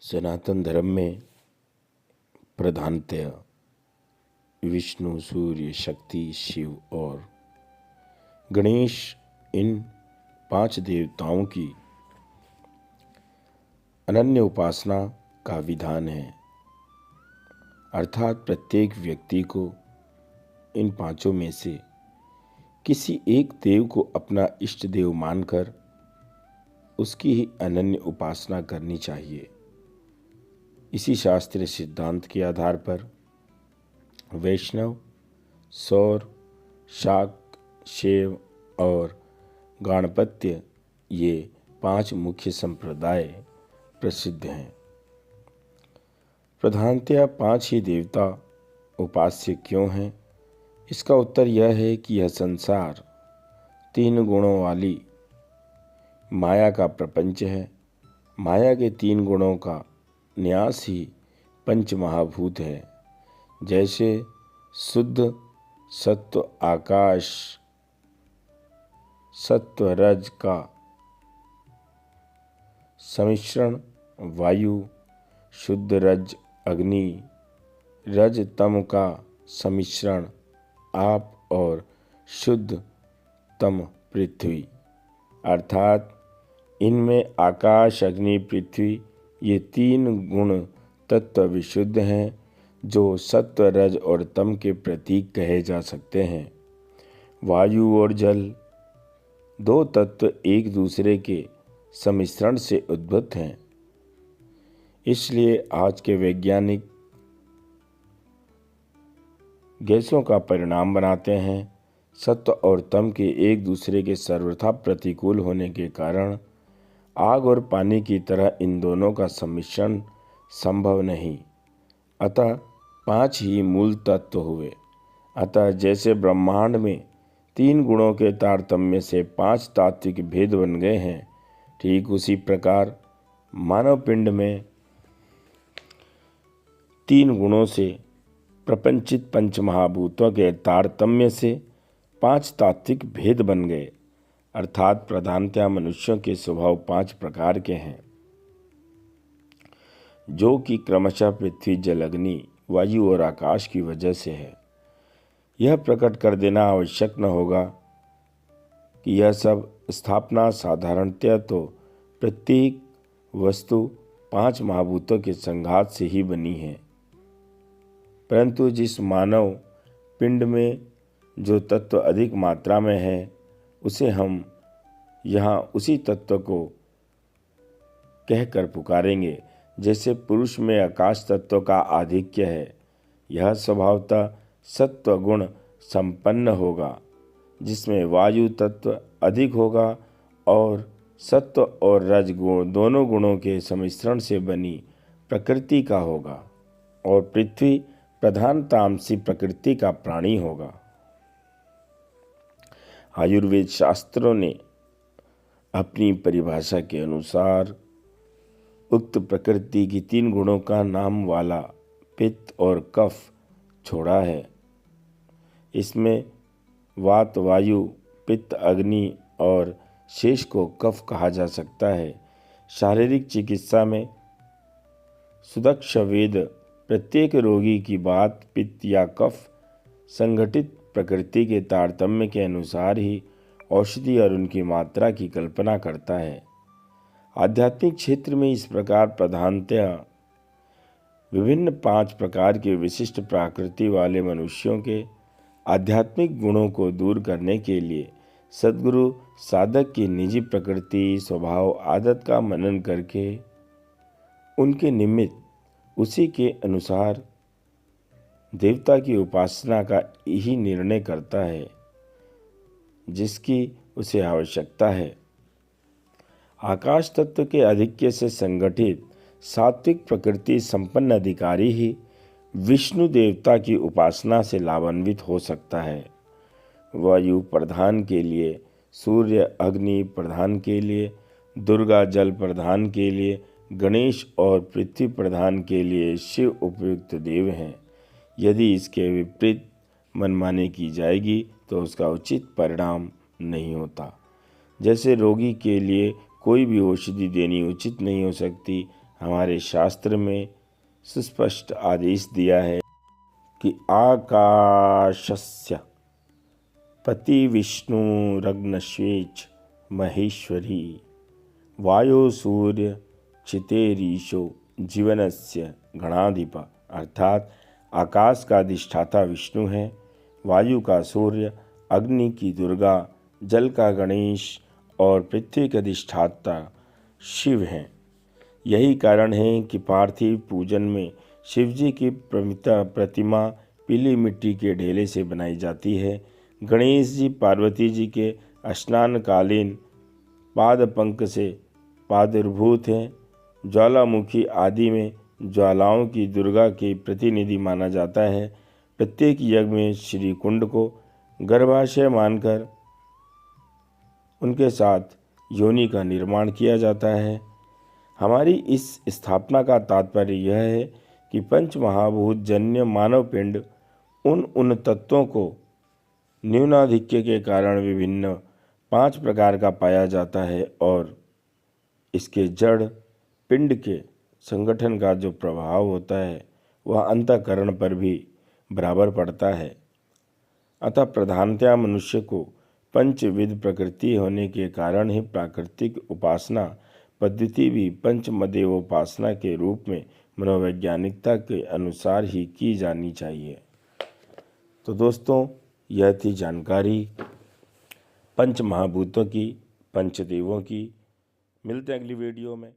सनातन धर्म में प्रधानतया विष्णु, सूर्य, शक्ति, शिव और गणेश इन 5 देवताओं की अनन्य उपासना का विधान है। अर्थात प्रत्येक व्यक्ति को इन 5 में से किसी एक देव को अपना इष्ट देव मानकर उसकी ही अनन्य उपासना करनी चाहिए। इसी शास्त्रीय सिद्धांत के आधार पर वैष्णव, सौर, शाक्त, शैव और गाणपत्य ये 5 मुख्य संप्रदाय प्रसिद्ध हैं। प्रधानतया 5 ही देवता उपास्य क्यों हैं? इसका उत्तर यह है कि यह संसार 3 गुणों वाली माया का प्रपंच है। माया के 3 गुणों का न्यास ही पंच महाभूत है। जैसे शुद्ध सत्व आकाश, सत्व रज का सम्मिश्रण वायु, शुद्ध रज अग्नि, रज तम का सम्मिश्रण आप और शुद्ध तम पृथ्वी। अर्थात इनमें आकाश, अग्नि, पृथ्वी ये 3 गुण तत्व विशुद्ध हैं, जो सत्व, रज और तम के प्रतीक कहे जा सकते हैं। वायु और जल 2 तत्व एक दूसरे के सम्मिश्रण से उद्भूत हैं। इसलिए आज के वैज्ञानिक गैसों का परिणाम बनाते हैं। सत्व और तम के एक दूसरे के सर्वथा प्रतिकूल होने के कारण आग और पानी की तरह इन दोनों का सम्मिश्रण संभव नहीं। अतः 5 ही मूल तत्व हुए। अतः जैसे ब्रह्मांड में 3 गुणों के तारतम्य से 5 तात्विक भेद बन गए हैं, ठीक उसी प्रकार मानव पिंड में 3 गुणों से प्रपंचित पंचमहाभूतों के तारतम्य से 5 तात्विक भेद बन गए। अर्थात प्रधानतया मनुष्यों के स्वभाव 5 प्रकार के हैं, जो कि क्रमशः पृथ्वी, जल, अग्नि, वायु और आकाश की वजह से है। यह प्रकट कर देना आवश्यक न होगा कि यह सब स्थापना साधारणतया तो प्रत्येक वस्तु 5 महाभूतों के संघात से ही बनी है। परंतु जिस मानव पिंड में जो तत्व अधिक मात्रा में है, उसे हम यहाँ उसी तत्व को कहकर पुकारेंगे। जैसे पुरुष में आकाश तत्व का आधिक्य है, यह स्वभावतः सत्व गुण संपन्न होगा, जिसमें वायु तत्व अधिक होगा और सत्व और रज गुण दोनों गुणों के सम्मिश्रण से बनी प्रकृति का होगा, और पृथ्वी प्रधान तामसी प्रकृति का प्राणी होगा। आयुर्वेद शास्त्रों ने अपनी परिभाषा के अनुसार उक्त प्रकृति की 3 गुणों का नाम वाला पित्त और कफ छोड़ा है। इसमें वात, वायु, पित्त, अग्नि और शेष को कफ कहा जा सकता है। शारीरिक चिकित्सा में सुदक्ष वेद प्रत्येक रोगी की बात पित्त या कफ संगठित प्रकृति के तारतम्य के अनुसार ही औषधि और उनकी मात्रा की कल्पना करता है। आध्यात्मिक क्षेत्र में इस प्रकार प्रधानतया विभिन्न 5 प्रकार के विशिष्ट प्रकृति वाले मनुष्यों के आध्यात्मिक गुणों को दूर करने के लिए सद्गुरु साधक की निजी प्रकृति, स्वभाव, आदत का मनन करके उनके निमित्त उसी के अनुसार देवता की उपासना का ही निर्णय करता है, जिसकी उसे आवश्यकता है। आकाश तत्व के आधिक्य से संगठित सात्विक प्रकृति संपन्न अधिकारी ही विष्णु देवता की उपासना से लाभान्वित हो सकता है। वायु प्रधान के लिए सूर्य, अग्नि प्रधान के लिए दुर्गा, जल प्रधान के लिए गणेश और पृथ्वी प्रधान के लिए शिव उपयुक्त देव हैं। यदि इसके विपरीत मनमानी की जाएगी तो उसका उचित परिणाम नहीं होता। जैसे रोगी के लिए कोई भी औषधि देनी उचित नहीं हो सकती, हमारे शास्त्र में सुस्पष्ट आदेश दिया है कि आकाशस्य पति विष्णुरग्नश्वेच महेश्वरी वायो सूर्य चितेरीशो जीवनस्य गणाधिप, अर्थात आकाश का अधिष्ठाता विष्णु है, वायु का सूर्य, अग्नि की दुर्गा, जल का गणेश और पृथ्वी के अधिष्ठाता शिव हैं। यही कारण है कि पार्थिव पूजन में शिवजी की प्रतिमा पीली मिट्टी के ढेले से बनाई जाती है। गणेश जी पार्वती जी के स्नानकालीन पादपंक से प्रादुर्भूत हैं। ज्वालामुखी आदि में ज्वालाओं की दुर्गा के प्रतिनिधि माना जाता है। प्रत्येक यज्ञ में श्री कुंड को गर्भाशय मानकर उनके साथ योनि का निर्माण किया जाता है। हमारी इस स्थापना का तात्पर्य यह है कि पंच महाभूत जन्य मानव पिंड उन तत्वों को न्यूनाधिक्य के कारण विभिन्न 5 प्रकार का पाया जाता है और इसके जड़ पिंड के संगठन का जो प्रभाव होता है वह अंतःकरण पर भी बराबर पड़ता है। अतः प्रधानतया मनुष्य को पंचविध प्रकृति होने के कारण ही प्राकृतिक उपासना पद्धति भी पंचमदेवोपासना के रूप में मनोवैज्ञानिकता के अनुसार ही की जानी चाहिए। तो दोस्तों, यह थी जानकारी पंच महाभूतों की, पंचदेवों की। मिलते हैं अगली वीडियो में।